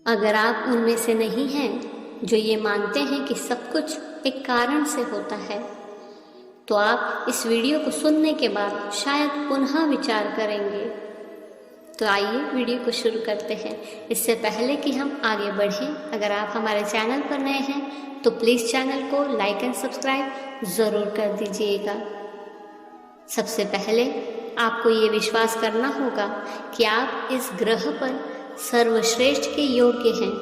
अगर आप उनमें से नहीं हैं जो ये मानते हैं कि सब कुछ एक कारण से होता है, तो आप इस वीडियो को सुनने के बाद शायद पुनः विचार करेंगे। तो आइए वीडियो को शुरू करते हैं। इससे पहले कि हम आगे बढ़ें, अगर आप हमारे चैनल पर नए हैं तो प्लीज़ चैनल को लाइक एंड सब्सक्राइब ज़रूर कर दीजिएगा। सबसे पहले आपको ये विश्वास करना होगा कि आप इस ग्रह पर सर्वश्रेष्ठ के योग्य हैं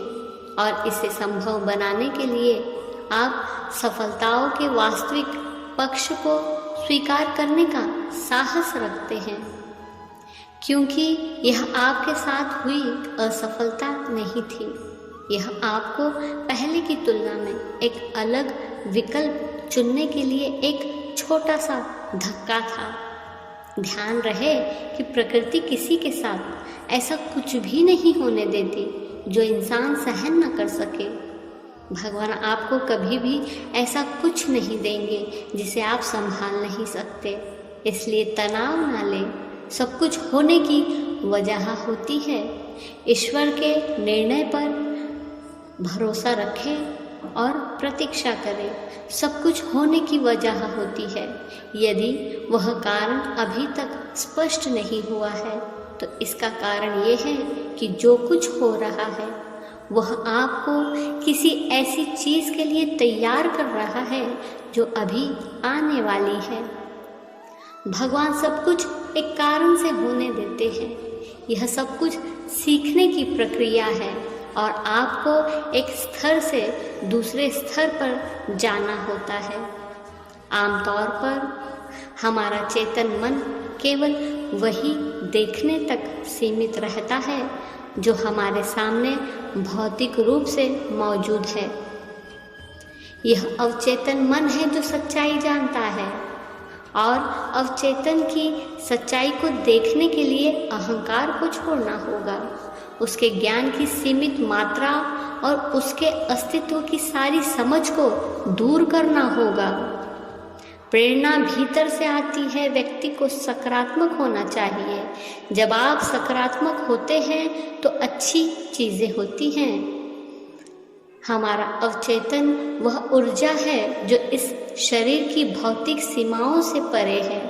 और इसे संभव बनाने के लिए आप सफलताओं के वास्तविक पक्ष को स्वीकार करने का साहस रखते हैं, क्योंकि यह आपके साथ हुई असफलता नहीं थी। यह आपको पहले की तुलना में एक अलग विकल्प चुनने के लिए एक छोटा सा धक्का था। ध्यान रहे कि प्रकृति किसी के साथ ऐसा कुछ भी नहीं होने देती जो इंसान सहन न कर सके। भगवान आपको कभी भी ऐसा कुछ नहीं देंगे जिसे आप संभाल नहीं सकते, इसलिए तनाव न लें। सब कुछ होने की वजह होती है। ईश्वर के निर्णय पर भरोसा रखें और प्रतीक्षा करें। सब कुछ होने की वजह होती है। यदि वह कारण अभी तक स्पष्ट नहीं हुआ है तो इसका कारण ये है कि जो कुछ हो रहा है वह आपको किसी ऐसी चीज़ के लिए तैयार कर रहा है जो अभी आने वाली है। भगवान सब कुछ एक कारण से होने देते हैं। यह सब कुछ सीखने की प्रक्रिया है और आपको एक स्तर से दूसरे स्तर पर जाना होता है। आमतौर पर हमारा चेतन मन केवल वही देखने तक सीमित रहता है जो हमारे सामने भौतिक रूप से मौजूद है। यह अवचेतन मन है जो सच्चाई जानता है और अवचेतन की सच्चाई को देखने के लिए अहंकार को छोड़ना होगा। उसके ज्ञान की सीमित मात्रा और उसके अस्तित्व की सारी समझ को दूर करना होगा। प्रेरणा भीतर से आती है। व्यक्ति को सकारात्मक होना चाहिए। जब आप सकारात्मक होते हैं तो अच्छी चीज़ें होती हैं। हमारा अवचेतन वह ऊर्जा है जो इस शरीर की भौतिक सीमाओं से परे है।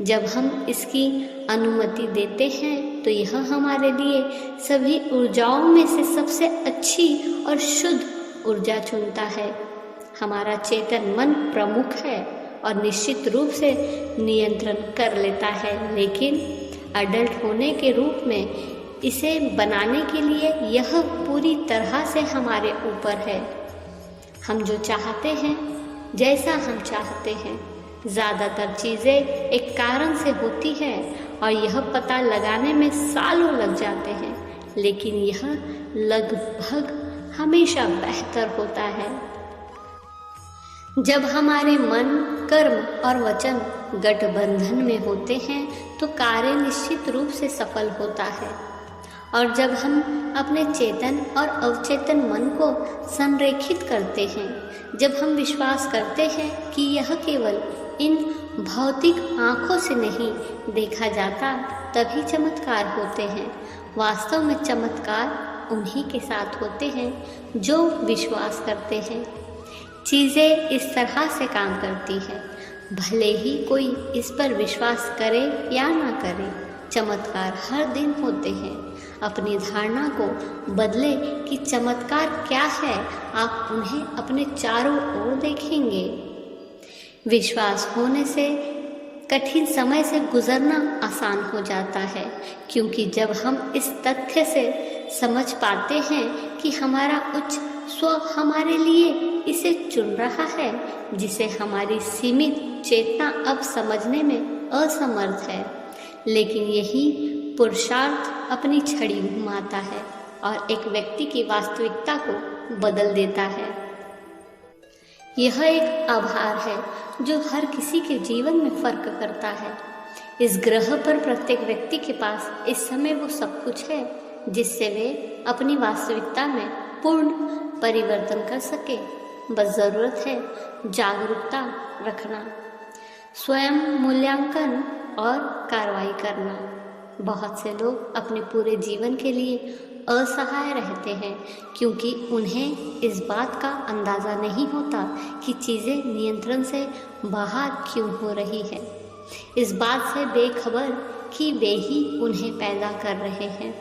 जब हम इसकी अनुमति देते हैं तो यह हमारे लिए सभी ऊर्जाओं में से सबसे अच्छी और शुद्ध ऊर्जा चुनता है। हमारा चेतन मन प्रमुख है और निश्चित रूप से नियंत्रण कर लेता है, लेकिन अडल्ट होने के रूप में इसे बनाने के लिए यह पूरी तरह से हमारे ऊपर है। हम जो चाहते हैं, जैसा हम चाहते हैं, ज़्यादातर चीज़ें एक कारण से होती हैं और यह पता लगाने में सालों लग जाते हैं, लेकिन यह लगभग हमेशा बेहतर होता है। जब हमारे मन, कर्म और वचन गठबंधन में होते हैं तो कार्य निश्चित रूप से सफल होता है। और जब हम अपने चेतन और अवचेतन मन को संरेखित करते हैं, जब हम विश्वास करते हैं कि यह केवल इन भौतिक आँखों से नहीं देखा जाता, तभी चमत्कार होते हैं। वास्तव में चमत्कार उन्हीं के साथ होते हैं जो विश्वास करते हैं। चीज़ें इस तरह से काम करती हैं, भले ही कोई इस पर विश्वास करे या ना करे, चमत्कार हर दिन होते हैं। अपनी धारणा को बदले कि चमत्कार क्या है, आप उन्हें अपने चारों ओर देखेंगे। विश्वास होने से कठिन समय से गुजरना आसान हो जाता है, क्योंकि जब हम इस तथ्य से समझ पाते हैं कि हमारा उच्च स्व हमारे लिए इसे चुन रहा है, जिसे हमारी सीमित चेतना अब समझने में असमर्थ है, लेकिन यही पुरुषार्थ अपनी छड़ी घुमाता है और एक व्यक्ति की वास्तविकता को बदल देता है। यह एक आभार है जो हर किसी के जीवन में फर्क करता है। इस ग्रह पर प्रत्येक व्यक्ति के पास इस समय वो सब कुछ है जिससे वे अपनी वास्तविकता में पूर्ण परिवर्तन कर सके। बस ज़रूरत है जागरूकता रखना, स्वयं मूल्यांकन और कार्रवाई करना। बहुत से लोग अपने पूरे जीवन के लिए असहाय रहते हैं क्योंकि उन्हें इस बात का अंदाज़ा नहीं होता कि चीज़ें नियंत्रण से बाहर क्यों हो रही है। इस बात से बेखबर कि वे ही उन्हें पैदा कर रहे हैं।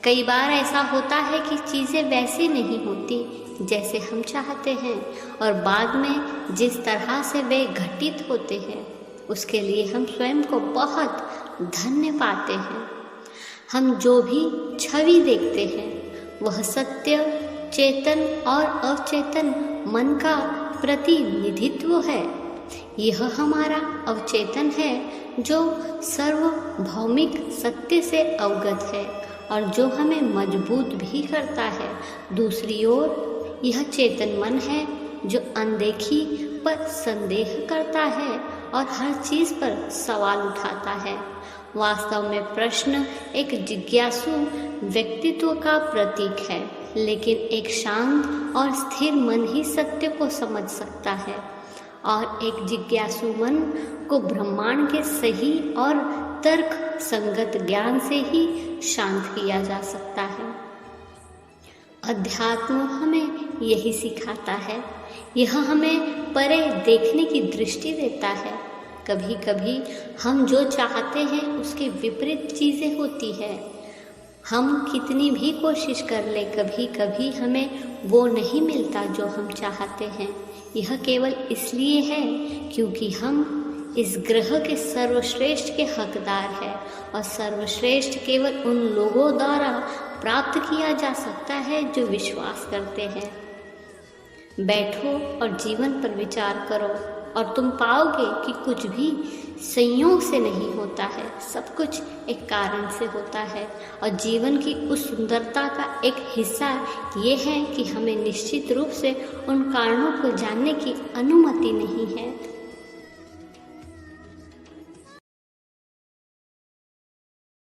कई बार ऐसा होता है कि चीज़ें वैसी नहीं होती जैसे हम चाहते हैं और बाद में जिस तरह से वे घटित होते हैं उसके लिए हम स्वयं को बहुत धन्य पाते हैं। हम जो भी छवि देखते हैं वह सत्य, चेतन और अवचेतन मन का प्रतिनिधित्व है। यह हमारा अवचेतन है जो सार्वभौमिक सत्य से अवगत है और जो हमें मजबूत भी करता है। दूसरी ओर यह चेतन मन है जो अनदेखी पर संदेह करता है और हर चीज़ पर सवाल उठाता है। वास्तव में प्रश्न एक जिज्ञासु व्यक्तित्व का प्रतीक है, लेकिन एक शांत और स्थिर मन ही सत्य को समझ सकता है और एक जिज्ञासु मन को ब्रह्मांड के सही और तर्क संगत ज्ञान से ही शांत किया जा सकता है। अध्यात्म हमें यही सिखाता है। यह हमें परे देखने की दृष्टि देता है। कभी कभी हम जो चाहते हैं उसके विपरीत चीज़ें होती है। हम कितनी भी कोशिश कर ले, कभी कभी हमें वो नहीं मिलता जो हम चाहते हैं। यह केवल इसलिए है क्योंकि हम इस ग्रह के सर्वश्रेष्ठ के हकदार हैं और सर्वश्रेष्ठ केवल उन लोगों द्वारा प्राप्त किया जा सकता है जो विश्वास करते हैं। बैठो और जीवन पर विचार करो और तुम पाओगे कि कुछ भी संयोग से नहीं होता है, सब कुछ एक कारण से होता है। और जीवन की उस सुंदरता का एक हिस्सा ये है कि हमें निश्चित रूप से उन कारणों को जानने की अनुमति नहीं है।